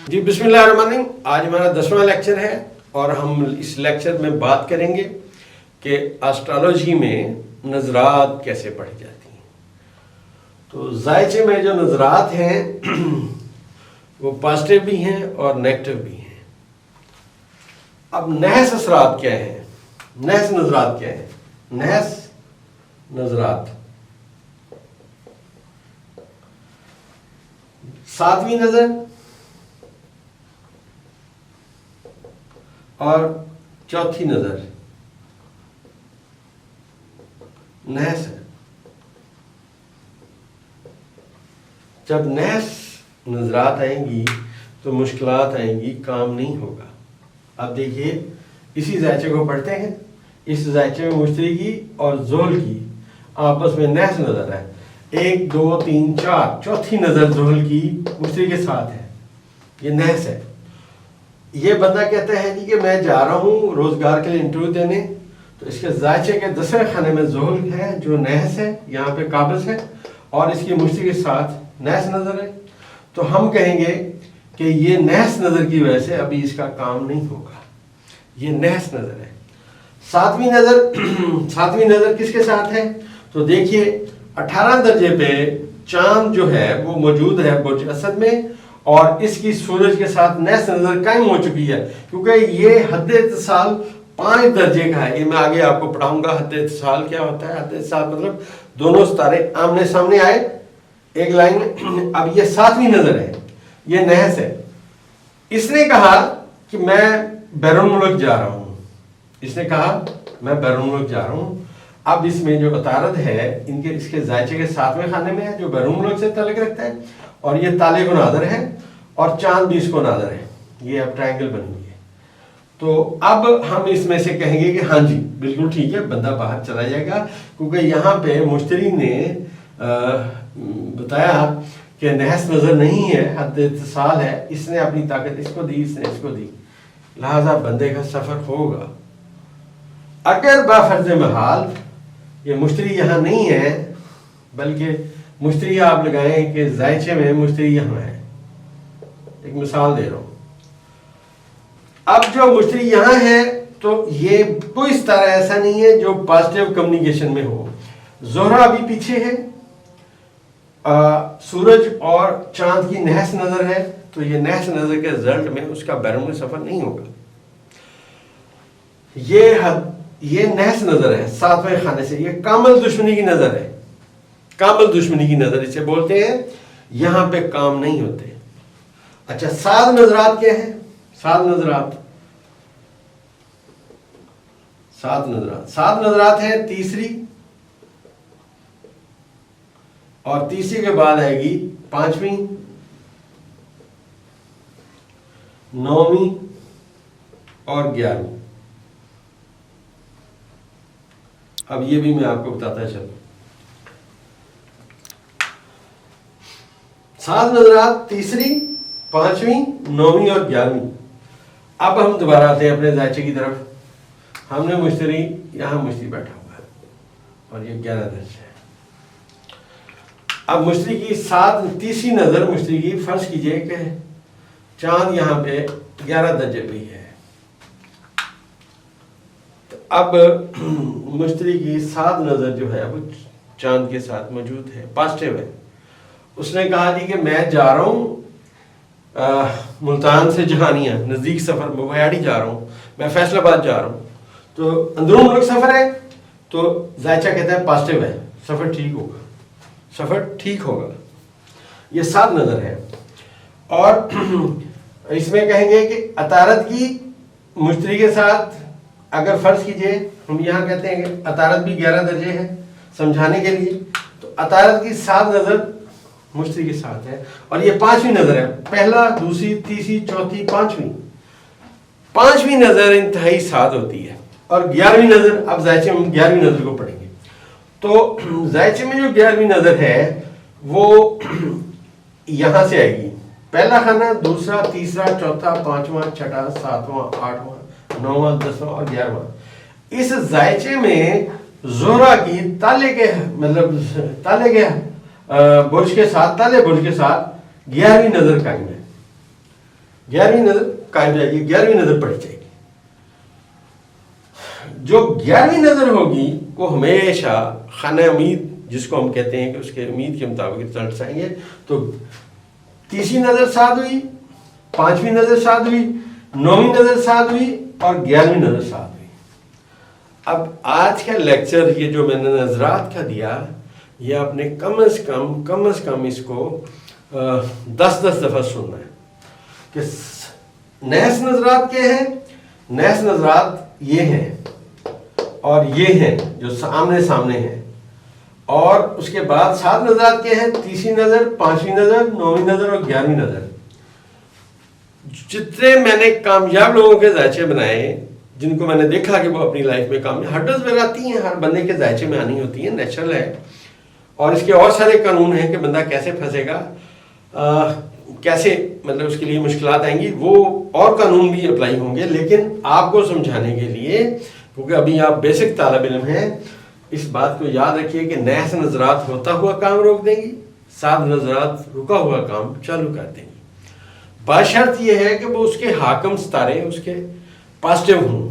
جی بسم اللہ الرحمن الرحیم. آج ہمارا 10واں لیکچر ہے اور ہم اس لیکچر میں بات کریں گے کہ اسٹرالوجی میں نظرات کیسے پڑھی جاتی ہیں. تو ذائچے میں جو نظرات ہیں وہ پازیٹیو بھی ہیں اور نیگیٹو بھی ہیں. اب نحس اثرات کیا ہیں؟ نحس نظرات کیا ہیں؟ نحس نظرات ساتویں نظر اور چوتھی نظر نحس ہے. جب نحس نظرات آئیں گی تو مشکلات آئیں گی، کام نہیں ہوگا. اب دیکھیے اسی ذائچے کو پڑھتے ہیں. اس ذائچے میں مشتری کی اور زحل کی آپس میں نحس نظر ہے. 1 2 3 4 چوتھی نظر زحل کی مشتری کے ساتھ ہے. یہ نحس ہے. یہ بندہ کہتا ہے جی کہ میں جا رہا ہوں روزگار کے لیے انٹرویو دینے، تو اس کے ذائچے کے 10ویں خانے میں زحل ہے جو نحس ہے، یہاں پہ قابض ہے، اور اس کی مشتری کے ساتھ نحس نظر ہے. تو ہم کہیں گے کہ یہ نحس نظر کی وجہ سے ابھی اس کا کام نہیں ہوگا. یہ نحس نظر ہے. ساتویں نظر کس کے ساتھ ہے؟ تو دیکھیے 18 درجے پہ چاند جو ہے وہ موجود ہے برج اسد میں، اور اس کی سورج کے ساتھ نحس نظر قائم ہو چکی ہے، کیونکہ یہ حد اتصال 5 درجے کا ہے. یہ میں آگے آپ کو پڑھاؤں گا حد اتصال کیا ہوتا ہے. حد اتصال مطلب دونوں ستارے آمنے سامنے آئے ایک لائن میں. اب یہ 7ویں نظر ہے، یہ نحس ہے. اس نے کہا کہ میں بیرون ملک جا رہا ہوں. اس نے کہا میں بیرون ملک جا رہا ہوں. اب اس میں جو عطارد ہے اس کے ذائچے کے 7ویں خانے میں ہے جو بیرون ملک سے تعلق رکھتا ہے، اور یہ تالے کو ناظر ہے اور چاند بھی اس کو ناظر ہے. یہ اب ٹرائنگل بن گئی ہے. تو اب ہم اس میں سے کہیں گے کہ ہاں جی بالکل ٹھیک ہے، بندہ باہر چلا جائے گا، کیونکہ یہاں پہ مشتری نے بتایا کہ نحس نظر نہیں ہے، حد اتصال ہے. اس نے اپنی طاقت اس کو دی، اس نے اس کو دی، لہذا بندے کا سفر ہوگا. اگر بافرض محال یہ مشتری یہاں نہیں ہے، بلکہ مشتری آپ لگائیں کہ ذائچے میں مشتری یہاں ہے. ایک مثال دے رہا ہوں. اب جو مشتری یہاں ہے تو یہ کوئی ستارہ ایسا نہیں ہے جو پازیٹیو کمیونیکیشن میں ہو. زہرہ ابھی پیچھے ہے، سورج اور چاند کی نحس نظر ہے، تو یہ نحس نظر کے رزلٹ میں اس کا بیرون سفر نہیں ہوگا. یہ نحس نظر ہے 7ویں خانے سے. یہ کامل دشمنی کی نظر ہے. کامل دشمنی کی نظر اسے بولتے ہیں. یہاں پہ کام نہیں ہوتے. اچھا 7 نظرات کیا ہیں؟ 7 نظرات ہیں تیسری، اور تیسری کے بعد آئے گی 5ویں، 9ویں اور 11ویں. اب یہ بھی میں آپ کو بتاتا چلوں. 7 نظرات تیسری، 5ویں، 9ویں اور 11ویں. اب ہم دوبارہ آتے ہیں اپنے ذائچے کی طرف. ہم نے مشتری یہاں مشتری بیٹھا ہوا ہے اور یہ 11 درجے ہے. اب مشتری کی تیسری نظر مشتری کی، فرض کیجئے کہ چاند یہاں پہ 11 درجے پہ ہی ہے. اب مشتری کی 7 نظر جو ہے وہ چاند کے ساتھ موجود ہے، پازیٹیو ہے. اس نے کہا جی کہ میں جا رہا ہوں ملتان سے جہانیہ، نزدیک سفر، بویاڑی جا رہا ہوں، میں فیصل آباد جا رہا ہوں. تو اندرون ملک سفر ہے، تو ذائچہ کہتا ہے پازیٹیو ہے، سفر ٹھیک ہوگا. یہ 7 نظر ہے. اور اس میں کہیں گے کہ عطارد کی مشتری کے ساتھ، اگر فرض کیجئے ہم یہاں کہتے ہیں کہ عطارد بھی 11 درجے ہے سمجھانے کے لیے، تو عطارد کی 7 نظر مشتری کے ساتھ ہے. اور یہ 5ویں نظر ہے. پہلا، دوسری، تیسری، چوتھی، 5ویں نظر انتہائی 7 ہوتی ہے. اور 11ویں نظر، اب ذائچے میں 11ویں نظر کو پڑھیں گے. تو ذائچے میں جو 11ویں نظر ہے وہ یہاں سے آئے گی. پہلا خانہ، دوسرا، تیسرا، چوتھا، 5واں، 6واں، 7واں، 8واں، 9واں 10واں اور 11واں. اس ذائچے میں زہرا کی تالے کے برج کے ساتھ 11ویں نظر قائم ہے. 11ویں نظر قائم جائے گی, 11ویں نظر پڑی جائے گی. جو 11ویں نظر ہوگی وہ ہمیشہ خانہ امید جس کو ہم کہتے ہیں کہ اس کے امید کے مطابق رزلٹس آئیں گے. تو 30ویں نظر ساتھ ہوئی, 5ویں نظر ساتھ ہوئی, 9ویں نظر ساتھ ہوئی اور 11ویں نظر ساتھ ہوئی. اب آج کا لیکچر یہ جو میں نے نظرات کا دیا, یہ آپ نے کم از کم اس کو 10 دفعہ سننا ہے کہ نیس نظرات کیا ہیں. نیس نظرات یہ ہیں اور یہ ہیں جو سامنے ہیں, اور اس کے بعد 7 نظرات کیا ہیں. 30ویں نظر, 5ویں نظر, 9ویں نظر اور 11ویں نظر. جتنے میں نے کامیاب لوگوں کے ذائچے بنائے, جن کو میں نے دیکھا کہ وہ اپنی لائف میں کامیاب, ہرڈلز وغیرہ آتی ہیں, ہر بندے کے ذائچے میں آنی ہوتی ہیں, نیچرل ہے. اور اس کے اور سارے قانون ہیں کہ بندہ کیسے پھنسے گا, کیسے مطلب اس کے لیے مشکلات آئیں گی, وہ اور قانون بھی اپلائی ہوں گے. لیکن آپ کو سمجھانے کے لیے, کیونکہ ابھی آپ بیسک طالب علم ہیں, اس بات کو یاد رکھیے کہ نیس نظرات ہوتا ہوا کام روک دیں گی, 7 نظرات رکا ہوا کام چالو کر دیں گی. بشرط یہ ہے کہ وہ اس کے حاکم ستارے اس کے پازیٹیو ہوں.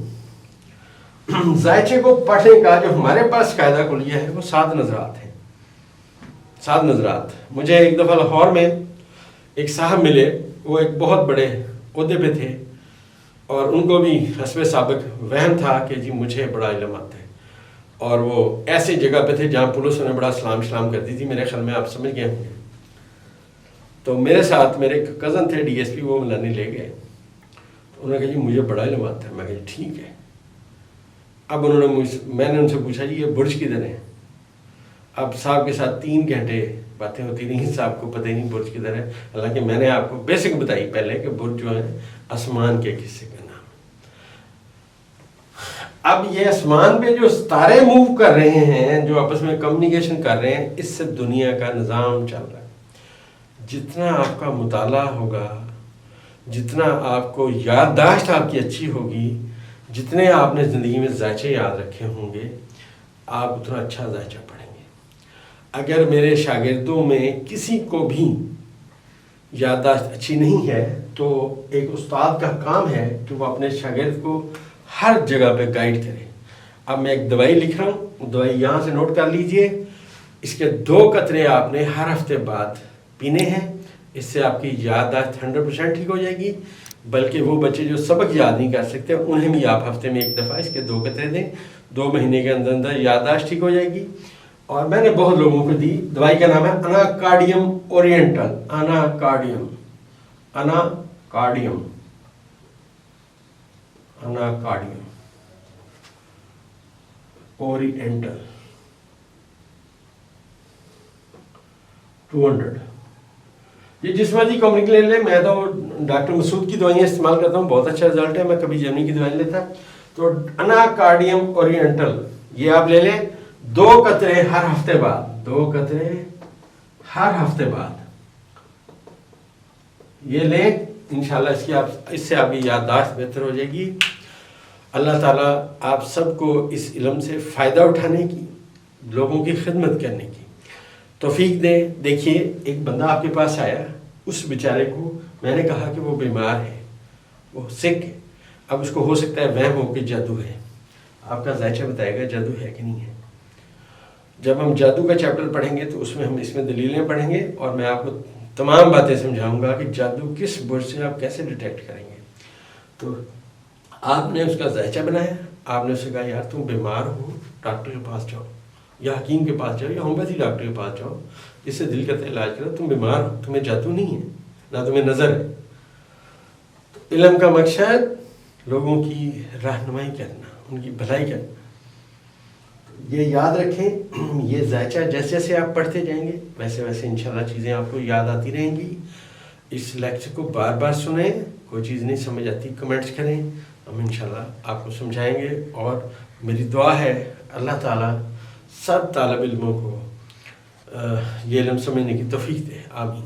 ذائچے کو پڑھنے کا جو ہمارے پاس قاعدہ کلیہ ہے وہ 7 نظرات ہیں. 7 نظرات. مجھے ایک دفعہ لاہور میں ایک صاحب ملے, وہ ایک بہت بڑے عہدے پہ تھے, اور ان کو بھی حسب سابق وہم تھا کہ جی مجھے بڑا علم آتا ہے, اور وہ ایسی جگہ پہ تھے جہاں پولیس انہیں بڑا سلام کرتی تھی. میرے خیال میں آپ سمجھ گئے ہوں گے. تو میرے ساتھ میرے ایک کزن تھے ڈی ایس پی, وہ ملانے لے گئے. تو انہوں نے کہا جی مجھے بڑا علم آتا ہے. میں کہا جی ٹھیک ہے. اب میں نے ان سے پوچھا جی یہ برج کدھر ہے. اب صاحب کے ساتھ 3 گھنٹے باتیں ہوتی رہیں, صاحب کو پتہ ہی نہیں برج کدھر ہے. حالانکہ میں نے آپ کو بیسک بتائی پہلے کہ برج جو ہے آسمان کے حصے کا نام. اب یہ آسمان پہ جو ستارے موو کر رہے ہیں, جو آپس میں کمیونیکیشن کر رہے ہیں, اس سے دنیا کا نظام چل رہا ہے. جتنا آپ کا مطالعہ ہوگا, جتنا آپ کو یادداشت آپ کی اچھی ہوگی, جتنے آپ نے زندگی میں ذائچے یاد رکھے ہوں گے, آپ اتنا اچھا ذائچہ پڑھیں گے. اگر میرے شاگردوں میں کسی کو بھی یادداشت اچھی نہیں ہے, تو ایک استاد کا کام ہے کہ وہ اپنے شاگرد کو ہر جگہ پہ گائیڈ کرے. اب میں ایک دوائی لکھ رہا ہوں, دوائی یہاں سے نوٹ کر لیجئے. اس کے 2 قطرے آپ نے ہر ہفتے بعد پینے ہیں. اس سے آپ کی یادداشت 100% ٹھیک ہو جائے گی. بلکہ وہ بچے جو سبق یاد نہیں کر سکتے, انہیں بھی آپ ہفتے میں 1 دفعہ اس کے 2 قطرے دیں. 2 مہینے کے اندر یادداشت ٹھیک ہو جائے گی. اور میں نے بہت لوگوں کو دی. دوائی کا نام ہے اناکارڈیم اورینٹل. اناکارڈیم اورینٹل 200. یہ جس مرضی کمپنی لے لیں. میں تو ڈاکٹر مسعود کی دوائیاں استعمال کرتا ہوں, بہت اچھا رزلٹ ہے. میں کبھی جرمنی کی دوائی لیتا. تو اناکارڈیم اورینٹل یہ آپ لے لیں. 2 قطرے ہر ہفتے بعد, 2 قطرے ہر ہفتے بعد یہ لیں. انشاءاللہ اس سے آپ کی یادداشت بہتر ہو جائے گی. اللہ تعالیٰ آپ سب کو اس علم سے فائدہ اٹھانے کی, لوگوں کی خدمت کرنے کی توفیق دے. دیکھیے ایک بندہ آپ کے پاس آیا, اس بیچارے کو میں نے کہا کہ وہ بیمار ہے, وہ سک ہے. اب اس کو ہو سکتا ہے وہم ہو کہ جادو ہے. آپ کا ذائچہ بتائے گا جادو ہے کہ نہیں ہے. جب ہم جادو کا چیپٹر پڑھیں گے تو اس میں دلیلیں پڑھیں گے, اور میں آپ کو تمام باتیں سمجھاؤں گا کہ جادو کس برج سے آپ کیسے ڈیٹیکٹ کریں گے. تو آپ نے اس کا ذائچہ بنایا, آپ نے اسے کہا یار تم بیمار ہو, ڈاکٹر کے پاس جاؤ, یا حکیم کے پاس جاؤ, یا ہومیوپیتھی ڈاکٹر کے پاس جاؤ, اس سے دل کا علاج کرو. تم بیمار ہو, تمہیں جادو نہیں ہے, نہ تمہیں نظر ہے. تو علم کا مقصد لوگوں کی رہنمائی کرنا, ان کی بھلائی کرنا. یہ یاد رکھیں, یہ ذائچہ جیسے جیسے آپ پڑھتے جائیں گے ویسے ویسے انشاءاللہ چیزیں آپ کو یاد آتی رہیں گی. اس لیکچر کو بار بار سنیں. کوئی چیز نہیں سمجھ آتی کمنٹس کریں, ہم انشاءاللہ آپ کو سمجھائیں گے. اور میری دعا ہے اللہ تعالیٰ سب طالب علموں کو یہ علم سمجھنے کی توفیق دے. آمین.